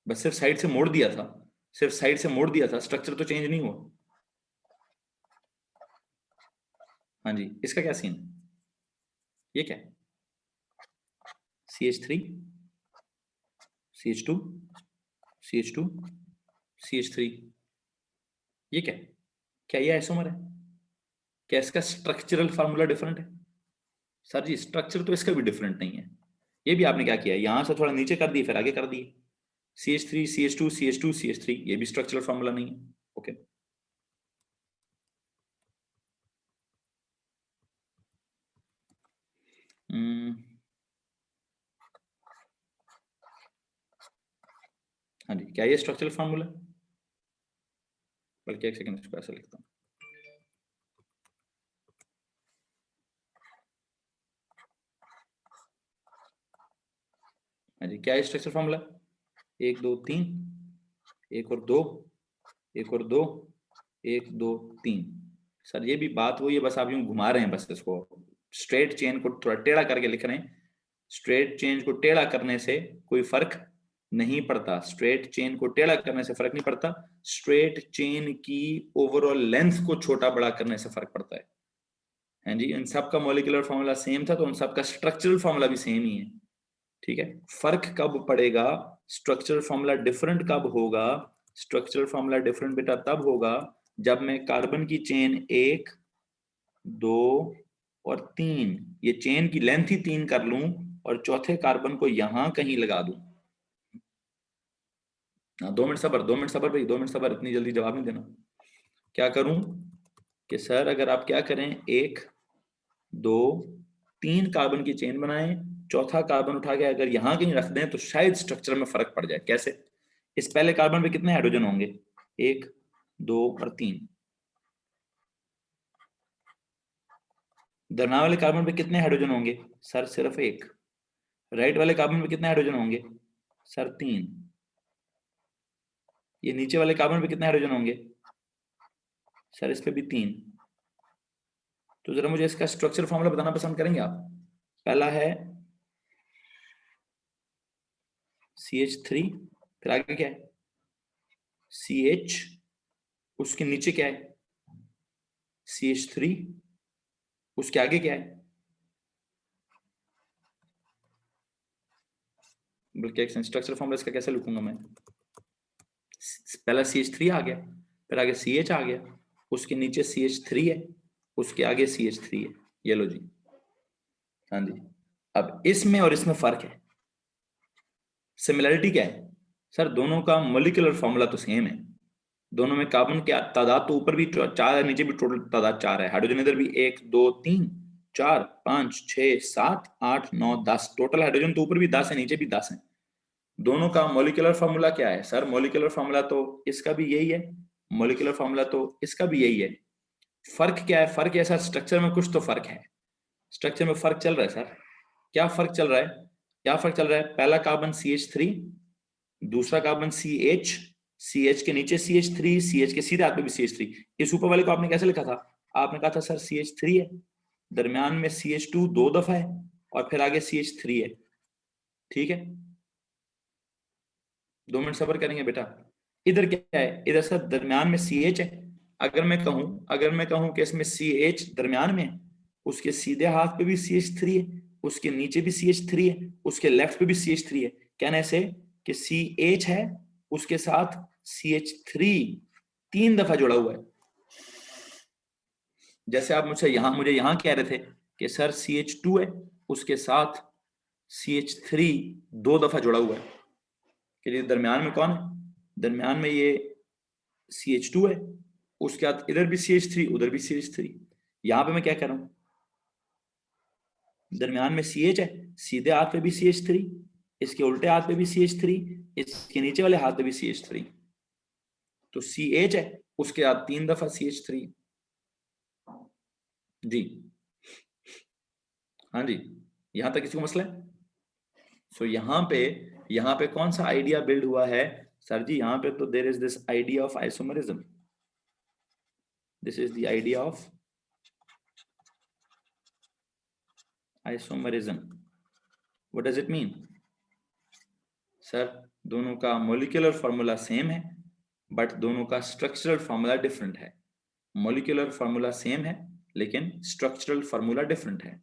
बस सिर्फ साइड से मोड़ दिया था, सिर्फ साइड से मोड़ दिया था, स्ट्रक्चर तो चेंज नहीं हुआ। हाँ जी, इसका क्या सीन? ये क्या है? CH3 CH2 CH2 CH3, ये क्या है? क्या ये आइसोमर है? क्या इसका स्ट्रक्चरल फार्मूला डिफरेंट है? सर जी स्ट्रक्चर तो इसका भी डिफरेंट नहीं है। ये भी आपने क्या किया, यहां से थोड़ा नीचे कर दिए फिर आगे कर दिए। CH3 CH2 CH2 CH3, ये भी स्ट्रक्चरल फार्मूला नहीं है। ओके, हाँ जी, क्या ये स्ट्रक्चरल फार्मूला? बल्कि एक सेकंड इसको ऐसा लिखता हूँ। हाँ जी, क्या है स्ट्रक्चर फार्मूला? 1 2 3, 1 और 2, 1 और 2, 1 2 3। सर ये भी बात वही है, बस आप यूं घुमा रहे हैं, बस इसको स्ट्रेट चेन को थोड़ा टेढ़ा करके लिख रहे हैं। स्ट्रेट चेन को टेढ़ा करने से कोई फर्क नहीं पड़ता, स्ट्रेट चेन को टेढ़ा करने से फर्क नहीं पड़ता, स्ट्रेट चेन की ओवरऑल लेंथ को छोटा बड़ा करने से फर्क पड़ता है। हाँ जी, इन सब का मॉलिक्यूलर फॉर्मूला सेम था तो उन सब का स्ट्रक्चरल फॉर्मूला भी सेम ही है। ठीक है, फर्क कब पड़ेगा, स्ट्रक्चरल फॉर्मूला डिफरेंट कब होगा? स्ट्रक्चरल फॉर्मूला डिफरेंट बेटा तब होगा जब मैं कार्बन की चेन 1 2 और 3, ये चेन की लेंथ ही 3 कर लूं और चौथे कार्बन को यहां कहीं लगा दूं। 2 मिनट सबर, 2 मिनट सबर भाई, 2 मिनट सबर, इतनी जल्दी जवाब नहीं देना। क्या करूं कि सर अगर आप क्या करें, 1 2 3 कार्बन की चेन बनाएं, चौथा कार्बन उठा के अगर यहां कहीं रख दें तो शायद स्ट्रक्चर में फर्क पड़ जाए। कैसे? इस पहले कार्बन पे कितने हाइड्रोजन होंगे? 1 2 और 3। दरम्यान वाले कार्बन पे कितने हाइड्रोजन होंगे? सर सिर्फ 1। राइट वाले कार्बन पे कितने हाइड्रोजन होंगे? सर 3। ये नीचे वाले कार्बन पे कितने हाइड्रोजन होंगे? सर इस पे भी 3। तो जरा मुझे इसका स्ट्रक्चर फॉर्मूला बताना पसंद करेंगे आप? पहला है CH3, फिर आगे क्या है? CH, उसके नीचे क्या है? CH3, उसके आगे क्या है? बल्कि एक स्ट्रक्चर फॉर्मूला इसका कैसे लिखूंगा मैं? पहला CH3 आ गया, फिर आगे CH आ गया, उसके नीचे CH3 है, उसके आगे CH3 है। ये लो जी। हाँ जी, अब इसमें और इसमें फर्क है, सिमिलरिटी क्या है? सर दोनों का मॉलिक्यूलर फॉर्मूला तो सेम है, दोनों में कार्बन की तादाद तो ऊपर भी 4 है, नीचे भी टोटल तादाद 4 है। हाइड्रोजन इधर भी 1 2 3 4 5 6 7 8 9 10, टोटल हाइड्रोजन तो ऊपर भी 10 है, नीचे भी 10 है। दोनों का मॉलिक्यूलर फॉर्मूला क्या है? सर मॉलिक्यूलर फॉर्मूला तो इसका भी यही है, मॉलिक्यूलर फॉर्मूला तो इसका भी यही है। फर्क क्या है? फर्क है सर स्ट्रक्चर में कुछ तो फर्क है, स्ट्रक्चर में फर्क चल रहा है सर। क्या फर्क चल रहा है? क्या फर्क चल रहा है? पहला कार्बन CH3, दूसरा कार्बन CH, CH के नीचे CH3, CH के सीधे हाथ में भी CH3। इस ऊपर वाले को आपने कैसे लिखा था? आपने कहा था सर CH3 है, दरमियान में CH2 2 दफा है और फिर आगे CH3 है। ठीक है, 2 मिनट सब्र करेंगे बेटा। इधर क्या है? इधर सर दरमियान में CH है। अगर मैं कहूं कि इसमें CH दरमियान में है, उसके सीधे हाथ पे भी CH3 है, उसके नीचे भी CH3 है, उसके लेफ्ट पे भी CH3 है, कहने से कि CH है उसके साथ CH3 3 दफा जुड़ा हुआ है। जैसे आप मुझे यहां कह रहे थे कि सर CH2 है उसके साथ CH3 2 दफा जुड़ा हुआ है, कि दरमियान में कौन है? दरमियान में ये CH2 है, उसके बाद इधर भी CH3 उधर भी CH3। यहां पे मैं क्या कर रहा हूं? दरमियान में CH है, सीधे हाथ पे भी CH3, इसके उल्टे हाथ पे भी CH3, इसके नीचे वाले हाथ पे भी CH3। तो CH है उसके बाद 3 दफा CH3। जी हाँ जी, यहां तक किसी को मसला है? सो यहाँ पे कौन सा आइडिया बिल्ड हुआ है? सर जी यहाँ पे तो there is this idea of isomerism, this is the idea of isomerism. What does it mean? Sir दोनों का मॉलिक्यूलर फॉर्मूला सेम है बट दोनों का स्ट्रक्चरल फॉर्मूला डिफरेंट है। मॉलिक्यूलर फॉर्मूला सेम है लेकिन स्ट्रक्चरल फॉर्मूला डिफरेंट है।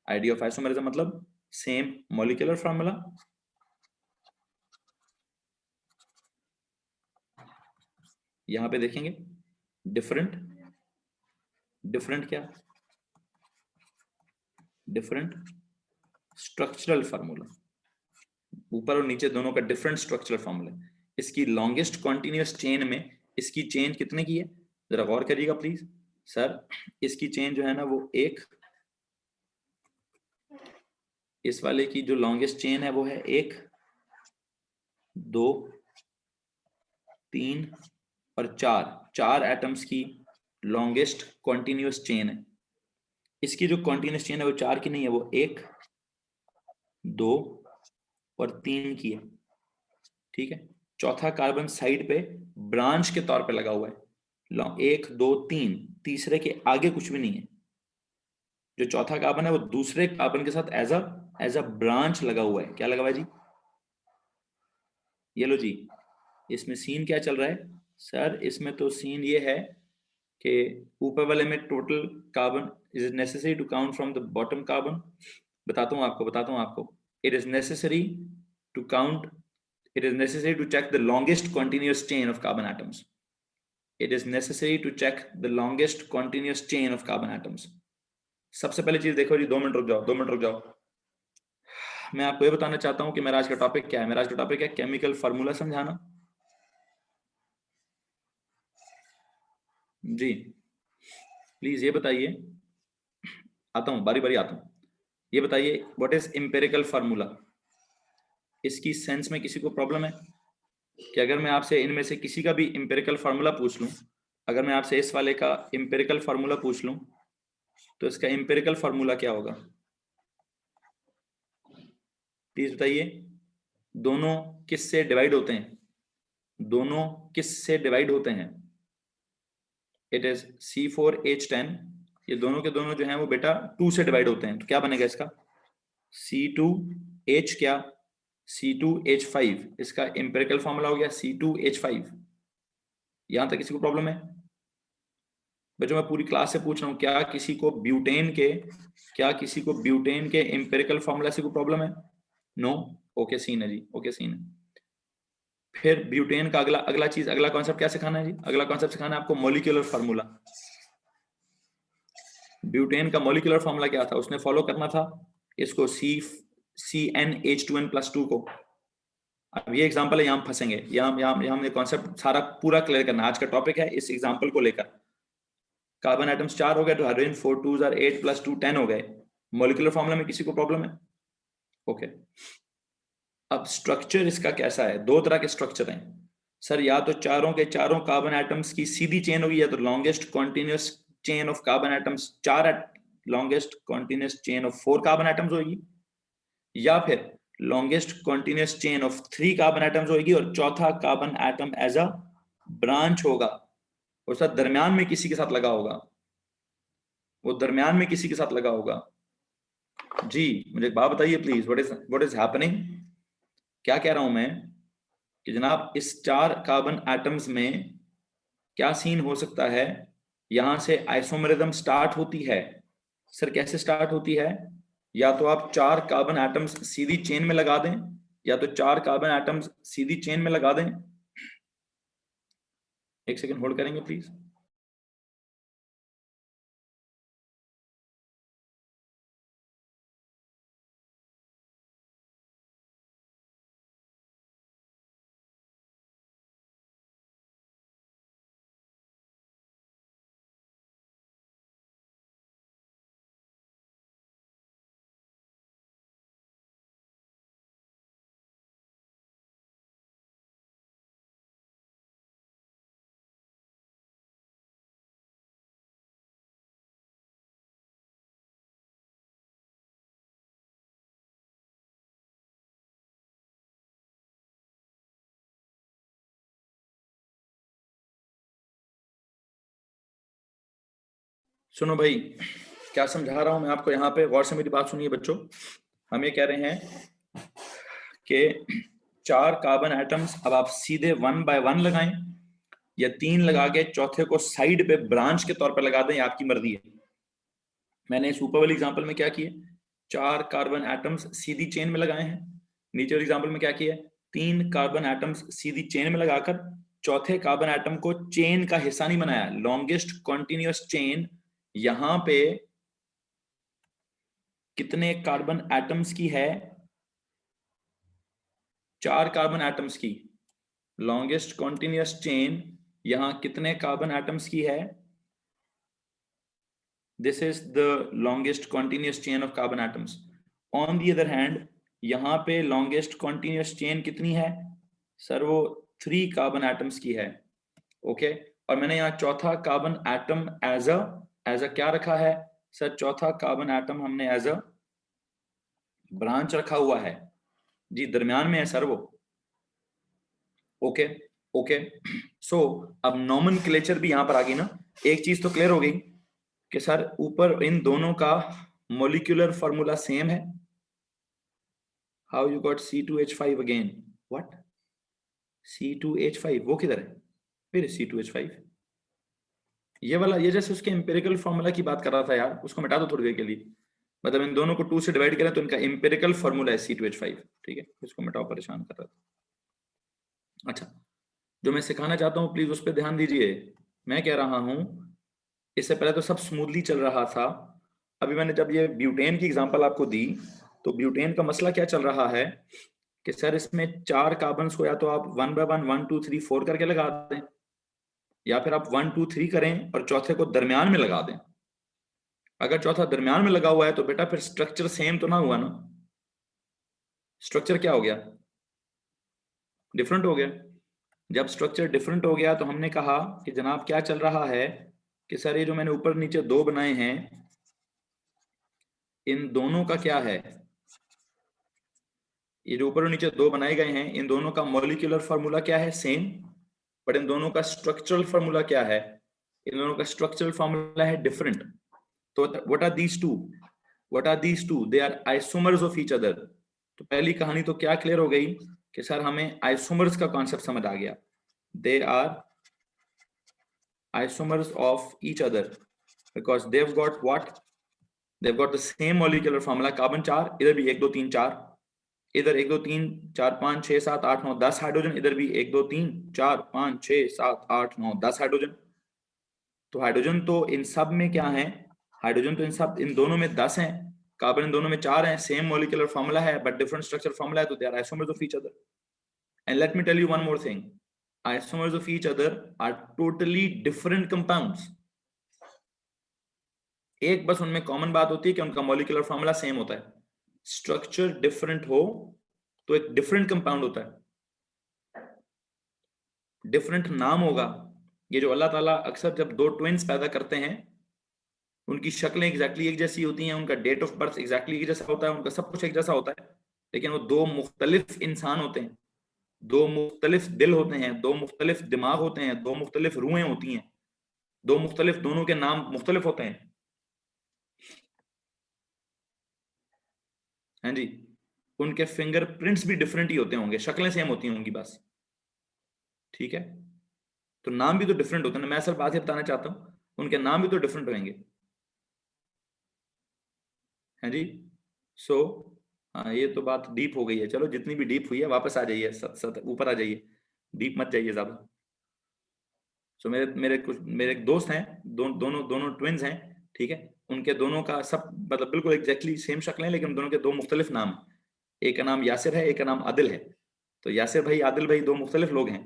आइडिया ऑफ आइसोमरिज्म मतलब सेम मॉलिक्यूलर फॉर्मूला, यहां पे देखेंगे डिफरेंट, डिफरेंट क्या? डिफरेंट स्ट्रक्चरल फॉर्मूला, ऊपर और नीचे दोनों का डिफरेंट स्ट्रक्चरल फॉर्मूला। इसकी लॉन्गेस्ट कॉन्टिन्यूअस चेन में इसकी चेन कितने की है? जरा गौर करिएगा प्लीज। सर इसकी चेन जो है ना वो 1, इस वाले की जो लॉन्गेस्ट चेन है वो है 1 2 3 और 4 एटम्स की लॉन्गेस्ट कॉन्टिन्यूस चेन है। इसकी जो कॉन्टिन्यूस चेन है वो 4 की नहीं है, वो 1, 2 और 3 की है। ठीक है, चौथा कार्बन साइड पे ब्रांच के तौर पे लगा हुआ है, 1 2 3, तीसरे के आगे कुछ भी नहीं है। जो चौथा कार्बन है वो दूसरे कार्बन के साथ एज अ ब्रांच लगा हुआ है। क्या लगा हुआ है जी? ये लो जी, इसमें सीन क्या चल रहा है सर? इसमें तो सीन ये है कि ऊपर वाले में total carbon is necessary to count from the bottom carbon. बताता हूँ आपको। It is necessary to count, it is necessary to check the longest continuous chain of carbon atoms. It is necessary to check the longest continuous chain of carbon atoms. सबसे पहली चीज देखो जी, 2 minute रुक जाओ। मैं आपको ये बताना चाहता हूं कि मेरा आज का टॉपिक क्या है। मेरा आज का टॉपिक है केमिकल फार्मूला समझाना। जी प्लीज ये बताइए, आता हूं बारी बारी आता हूं। ये बताइए व्हाट इज एम्पिरिकल फार्मूला? इसकी सेंस में किसी को प्रॉब्लम है कि अगर मैं आपसे इनमें से किसी का भी एम्पिरिकल फार्मूला पूछ लूं, अगर मैं आपसे इस वाले का एम्पिरिकल फार्मूला पूछ लूं तो इसका एम्पिरिकल फार्मूला क्या होगा? प्लीज बताइए। दोनों किस से डिवाइड होते हैं? दोनों किस से डिवाइड होते हैं? It is C4H10। ये दोनों के दोनों जो हैं वो बेटा 2 से डिवाइड होते हैं, तो क्या बनेगा इसका? C2H क्या? C2H5। इसका एम्पिरिकल फार्मूला हो गया C2H5। यहां तक किसी को प्रॉब्लम है? बच्चों मैं पूरी क्लास से पूछ रहा हूं, क्या किसी को ब्यूटेन के एम्पिरिकल फार्मूला से कोई प्रॉब्लम है? नो? ओके सीन है जी, ओके सीन है। फिर ब्यूटेन का अगला कॉन्सेप्ट क्या सिखाना है जी? अगला कॉन्सेप्ट सिखाना है आपको मॉलिक्यूलर फार्मूला। ब्यूटेन का मॉलिक्यूलर फार्मूला क्या था? उसने फॉलो करना था इसको CnH2n+2 को। अब ये एग्जांपल है, यहां फंसेंगे, यहां ये कॉन्सेप्ट सारा पूरा क्लियर करना। आज का टॉपिक है इस एग्जांपल को लेकर। कार्बन एटम्स 4 हो गए तो हाइड्रोजन 4 2s are 8 + 2 10 हो गए। मॉलिक्यूलर फार्मूला में किसी को प्रॉब्लम है? ओके। अब स्ट्रक्चर इसका कैसा है? 2 तरह के स्ट्रक्चर हैं सर, या तो चारों के चारों कार्बन एटम्स की सीधी चेन होगी, या तो longest continuous chain of carbon atoms, longest continuous chain of 4 carbon atoms होगी, या फिर longest continuous chain of 3 carbon atoms होगी और चौथा carbon atom as a branch होगा और साथ दरमियान में किसी के साथ लगा होगा। जी मुझे एक बात बताइए प्लीज, व्हाट इज हैपनिंग? क्या कह रहा हूं मैं कि जनाब इस 4 कार्बन एटम्स में क्या सीन हो सकता है? यहां से आइसोमेरिज्म स्टार्ट होती है। सर कैसे स्टार्ट होती है? या तो आप 4 कार्बन एटम्स सीधी चेन में लगा दें, या तो 4 कार्बन एटम्स सीधी चेन में लगा दें। एक सेकंड होल्ड करेंगे प्लीज। सुनो भाई, क्या समझा रहा हूं मैं आपको यहाँ पे, गौर से मेरी बात सुनिए बच्चों। हम ये कह रहे हैं कि 4 कार्बन एटम्स अब आप सीधे 1 बाय 1 लगाएं या 3 लगा के चौथे को साइड पे ब्रांच के तौर पे लगा दें, आपकी मर्जी है। मैंने इस ऊपर वाले एग्जांपल में क्या किया? 4 कार्बन एटम्स सीधी चेन में लगाए हैं। नीचे वाले एग्जांपल में क्या किया? 3 कार्बन एटम्स सीधी चेन में लगाकर चौथे कार्बन एटम को चेन का हिस्सा नहीं बनाया। लॉन्गेस्ट कॉन्टिन्यूअस चेन यहां पे कितने कार्बन एटम्स की है? 4 कार्बन एटम्स की। लॉन्गेस्ट कॉन्टिन्यूअस चेन यहां कितने कार्बन एटम्स की है? This is the longest continuous chain of carbon atoms. On the other hand, यहाँ पे longest continuous chain कितनी है? सर वो 3 कार्बन एटम्स की है, ओके। और मैंने यहाँ चौथा कार्बन एटम एज अ क्या रखा है सर? चौथा कार्बन एटम हमने एज अ ब्रांच रखा हुआ है जी, दरमियान में है सर वो, ओके ओके। सो अब नॉमेनक्लेचर भी यहां पर आ गई ना, एक चीज तो क्लियर हो गई कि सर ऊपर इन दोनों का मॉलिक्यूलर फॉर्मूला सेम है। How you got C2H5 again? What? C2H5 वो किधर है फिर? C2H5 ये वाला, ये जैसे उसके एम्पिरिकल फॉर्मूला की बात कर रहा था यार, उसको मिटा दो थोड़ी देर के लिए। मतलब इन दोनों को 2 से डिवाइड करें तो इनका एम्पिरिकल फॉर्मूला है C2H5, ठीक है, इसको मिटाओ, परेशान कर रहा था। अच्छा, जो मैं सिखाना चाहता हूँ प्लीज उस पर ध्यान दीजिए। मैं कह रहा हूँ इससे पहले तो सब स्मूथली चल रहा था, अभी मैंने जब ये ब्यूटेन की एग्जांपल आपको दी तो ब्यूटेन का मसला क्या चल रहा है कि सर इसमें 4 कार्बन को या तो आप 1 बाय 1 1 2 3 4 करके लगा दें, या फिर आप 1 2 3 करें और चौथे को दरमियान में लगा दें। अगर चौथा दरमियान में लगा हुआ है तो बेटा फिर स्ट्रक्चर सेम तो ना हुआ ना, स्ट्रक्चर क्या हो गया? डिफरेंट हो गया। जब स्ट्रक्चर डिफरेंट हो गया तो हमने कहा कि जनाब क्या चल रहा है कि सर ये जो मैंने ऊपर नीचे 2 बनाए हैं इन दोनों का क्या है? ये जो ऊपर और नीचे 2 बनाए गए हैं इन दोनों का मॉलिक्यूलर फॉर्मूला क्या है? सेम। बट इन दोनों का स्ट्रक्चरल फॉर्मूला क्या है? इन दोनों का स्ट्रक्चरल फॉर्मूला है डिफरेंट। तो what are these two? What are these two? They are isomers of each other. तो पहली कहानी तो क्या क्लियर हो गई कि सर हमें आइसोमर्स का कॉन्सेप्ट समझ आ गया। They are isomers of each other because they've got what? They've got the same molecular formula, carbon 4, इधर भी 1 2 3 4, इधर 1 2 3 4 5 6 7 8 9 10 हाइड्रोजन, इधर भी 1 2 3 4 5 6 7 8 9 10 हाइड्रोजन। तो हाइड्रोजन तो इन सब में क्या है? हाइड्रोजन तो इन दोनों में 10 हैं, कार्बन इन दोनों में 4 हैं, सेम मॉलिक्यूलर फॉर्मूला है बट डिफरेंट स्ट्रक्चर फॉर्मूला है, तो they are isomers of each other. And let me tell you one more thing, isomers of each other are totally different compounds. एक बस उनमें common बात होती है कि उनका मॉलिक्यूलर फॉर्मूला सेम होता है। स्ट्रक्चर डिफरेंट हो तो एक डिफरेंट कंपाउंड होता है, डिफरेंट नाम होगा। ये जो अल्लाह ताला अक्सर जब 2 ट्विंस पैदा करते हैं उनकी शक्लें एग्जैक्टली एक जैसी होती हैं, उनका डेट ऑफ बर्थ एग्जैक्टली एक जैसा होता है, उनका सब कुछ एक जैसा होता है, लेकिन वो 2 मुख्तलिफ इंसान होते हैं, 2 मुख्तलिफ दिल होते हैं, 2 मुख्तलिफ दिमाग होते हैं, 2 मुख्तलिफ रूहें होती हैं, 2 मुख्तलिफ, दोनों के नाम मुख्तलिफ होते हैं। हाँ जी, उनके फिंगरप्रिंट्स भी डिफरेंट ही होते होंगे, शक्लें सेम होती होंगी बस, ठीक है। तो नाम भी तो डिफरेंट होते हैं ना, मैं असल बात ये बताना चाहता हूं, उनके नाम भी तो डिफरेंट होंगे। हाँ जी, सो हाँ ये तो बात डीप हो गई है, चलो जितनी भी डीप हुई है वापस आ जाइए, ऊपर आ जाइए, डीप मत जाइए ज्यादा। सो मेरे मेरे कुछ मेरे एक दोस्त हैं, दोनों ट्विन्स हैं, ठीक है, उनके दोनों का सब मतलब बिल्कुल एग्जैक्टली सेम शक्ल है, लेकिन दोनों के 2 मुख्तलिफ नाम हैं। एक का नाम यासिर है, एक का नाम आदिल है। तो यासिर भाई आदिल भाई 2 मुख्तलिफ लोग हैं,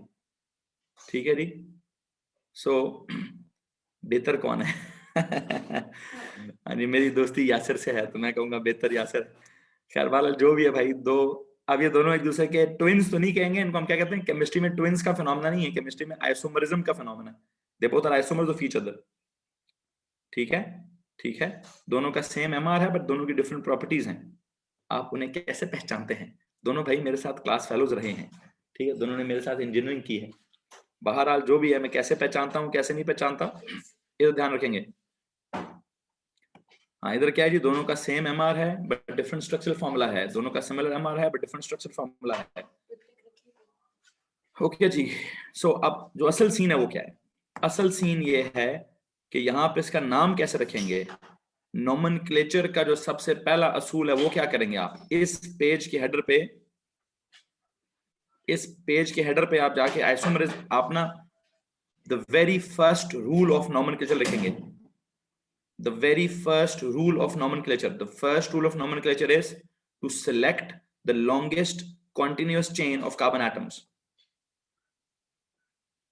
ठीक है जी। सो बेहतर कौन है? हाँ जी, मेरी दोस्ती यासिर से है तो मैं कहूंगा बेहतर यासिर। खैर वाला जो भी है भाई, अब ये दोनों एक दूसरे के ट्विन्स तो नहीं कहेंगे, इनको हम क्या कहते हैं? केमिस्ट्री में ट्विन्स का फिनोमेना नहीं है, केमिस्ट्री में आइसोमरिज्म का फिनोमेना है। They both are isomers of each other, ठीक है, ठीक है। दोनों का सेम एमआर है बट दोनों की डिफरेंट प्रॉपर्टीज हैं। आप उन्हें कैसे पहचानते हैं? दोनों भाई मेरे साथ क्लास फेलोज रहे हैं, ठीक है, दोनों ने मेरे साथ इंजीनियरिंग की है। बहरहाल जो भी है, मैं कैसे पहचानता हूँ कैसे नहीं पहचानता ये तो ध्यान रखेंगे। हाँ, इधर क्या है जी, दोनों का सेम एमआर है बट डिफरेंट स्ट्रक्चरल फॉर्मूला है, दोनों का सिमिलर एमआर है बट डिफरेंट स्ट्रक्चरल फॉर्मूला है। ओके जी, सो अब जो असल सीन है वो क्या है? असल सीन ये है कि यहाँ पे इसका नाम कैसे रखेंगे। नोमेनक्लेचर का जो सबसे पहला असूल है वो क्या करेंगे आप? इस पेज के हेडर पे आप जाके आइसोमरेज आप ना the very first rule of nomenclature लिखेंगे। The very first rule of nomenclature, the first rule of nomenclature is to select the longest continuous chain of carbon atoms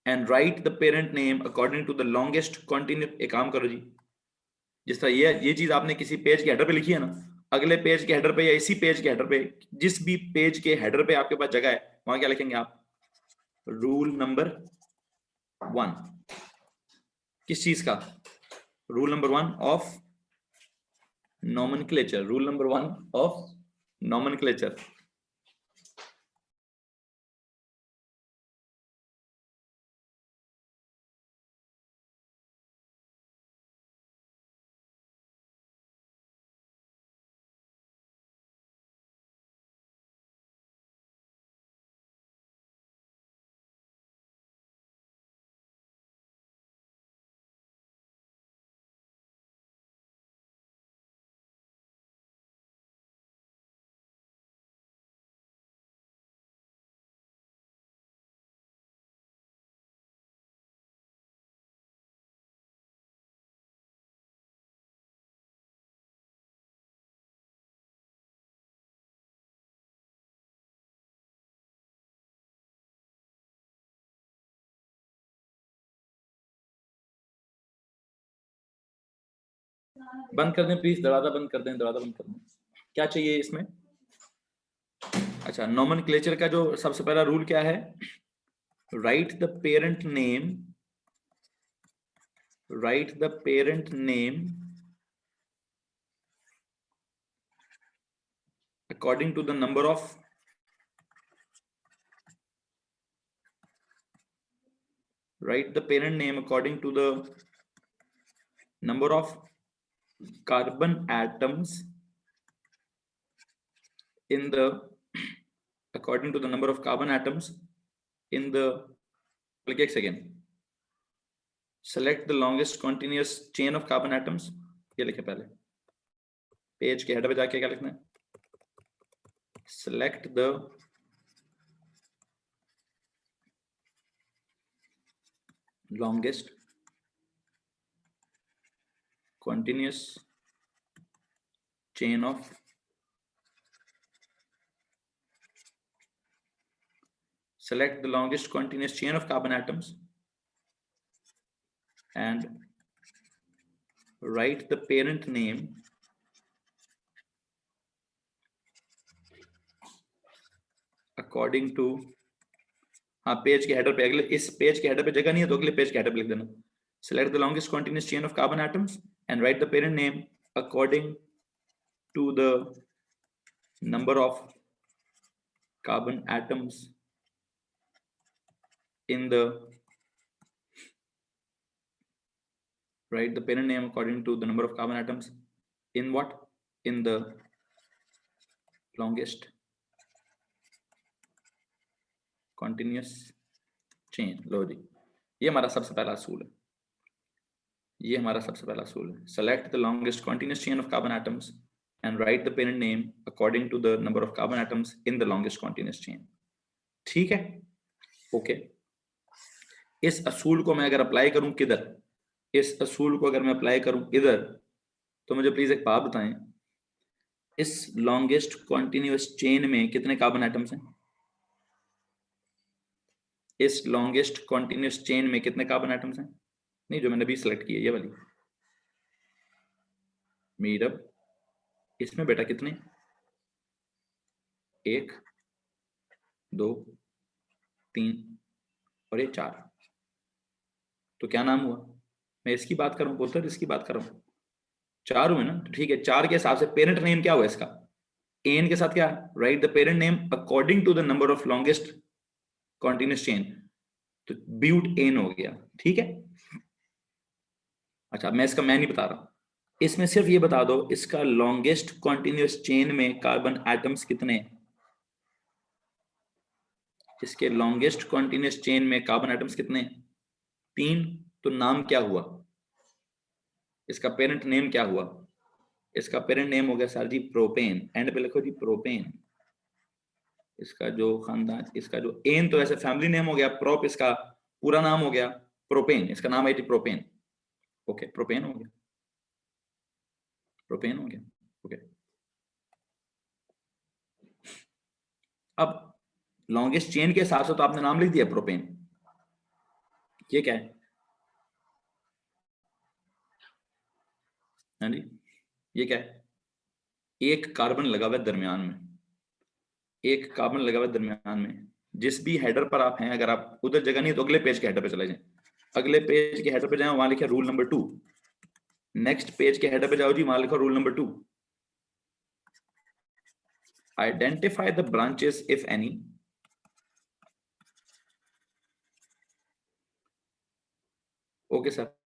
and write the parent name according to the longest continuous। एक काम करो जी, जिस तरह ये चीज आपने किसी page के हेडर पे लिखी है ना, अगले पेज के हेडर पे या इसी पेज के हेडर पे, जिस भी पेज के हेडर पे आपके पास जगह है वहां क्या लिखेंगे आप? रूल नंबर 1 किस चीज का? Rule number 1 of nomenclature, rule number 1 of nomenclature. बंद कर दें प्लीज, दरवाजा बंद कर दें, दरवाजा बंद कर दें। क्या चाहिए इसमें? अच्छा, नॉमेनक्लेचर का जो सबसे पहला रूल क्या है? Right the parent name, right the parent name according to the number of write the parent name according to the number of carbon atoms in the according to the number of carbon atoms in the click again, select the longest continuous chain of carbon atoms। ये लिखे पहले, page के header पे जाके क्या लिखना है? select the longest continuous chain of select the longest continuous chain of carbon atoms and write the parent name according to, हाँ पेज के हेडर पे, अगले इस पेज के हेडर पे जगह नहीं है तो अगले पेज के हेडर पे लिख देना, select the longest continuous chain of carbon atoms and write the parent name according to the number of carbon atoms in the, write the parent name according to the number of carbon atoms in what? In the longest continuous chain। लो जी, ये हमारा सबसे पहला असूल है, ये हमारा सबसे पहला असूल है। Select the longest continuous chain of carbon atoms and write the parent name according to the number of carbon atoms in the longest continuous chain. ठीक है, ओके। इस असूल को मैं अगर अप्लाई करूं किधर, इस असूल को अगर मैं अप्लाई करूं इधर, तो मुझे प्लीज एक बात बताएं, इस लॉन्गेस्ट कॉन्टिन्यूस चेन में कितने कार्बन एटम्स हैं? इस लॉन्गेस्ट कॉन्टिन्यूस चेन में कितने कार्बन एटम्स हैं? नहीं, जो मैंने अभी सिलेक्ट की है ये वाली मीडअप, इसमें बेटा कितने? 1 2 3 और ये 4। तो क्या नाम हुआ? मैं इसकी बात करूं पुत्र, इसकी बात कर रहा हूं, 4 हुए ना? तो ठीक है, 4 के हिसाब से पेरेंट नेम क्या हुआ इसका? एन के साथ क्या? Write the parent name according to the number of longest continuous chain, तो ब्यूट एन हो गया। ठीक है, अच्छा मैं इसका मैं नहीं बता रहा, इसमें सिर्फ ये बता दो इसका लॉन्गेस्ट कॉन्टिन्यूस चेन में कार्बन एटम्स कितने हैं? इसके लॉन्गेस्ट कॉन्टिन्यूस चेन में कार्बन एटम्स कितने हैं? 3। तो नाम क्या हुआ इसका? पेरेंट नेम क्या हुआ इसका? पेरेंट नेम हो गया सर जी प्रोपेन। एंड पे लिखो जी प्रोपेन। इसका जो खानदान, इसका जो एन तो ऐसे फैमिली नेम हो गया, प्रोप इसका पूरा नाम हो गया, प्रोपेन इसका नाम है जी प्रोपेन। ओके, प्रोपेन हो गया, प्रोपेन हो गया। ओके, अब लॉन्गेस्ट चेन के हिसाब से तो आपने नाम लिख दिया प्रोपेन। ये क्या है? हाँ जी, ये क्या है? एक कार्बन लगा हुआ है दरमियान में, एक कार्बन लगा हुआ है दरमियान में, जिस भी हेडर पर आप हैं, अगर आप उधर जगह नहीं है तो अगले पेज के हेडर पे चले जाएं, अगले पेज के हेडर पे जाएं, वहां लिखा रूल नंबर 2, नेक्स्ट पेज के हेडर पे जाओ जी, वहां लिखा rule number 2, identify the branches if any, okay sir.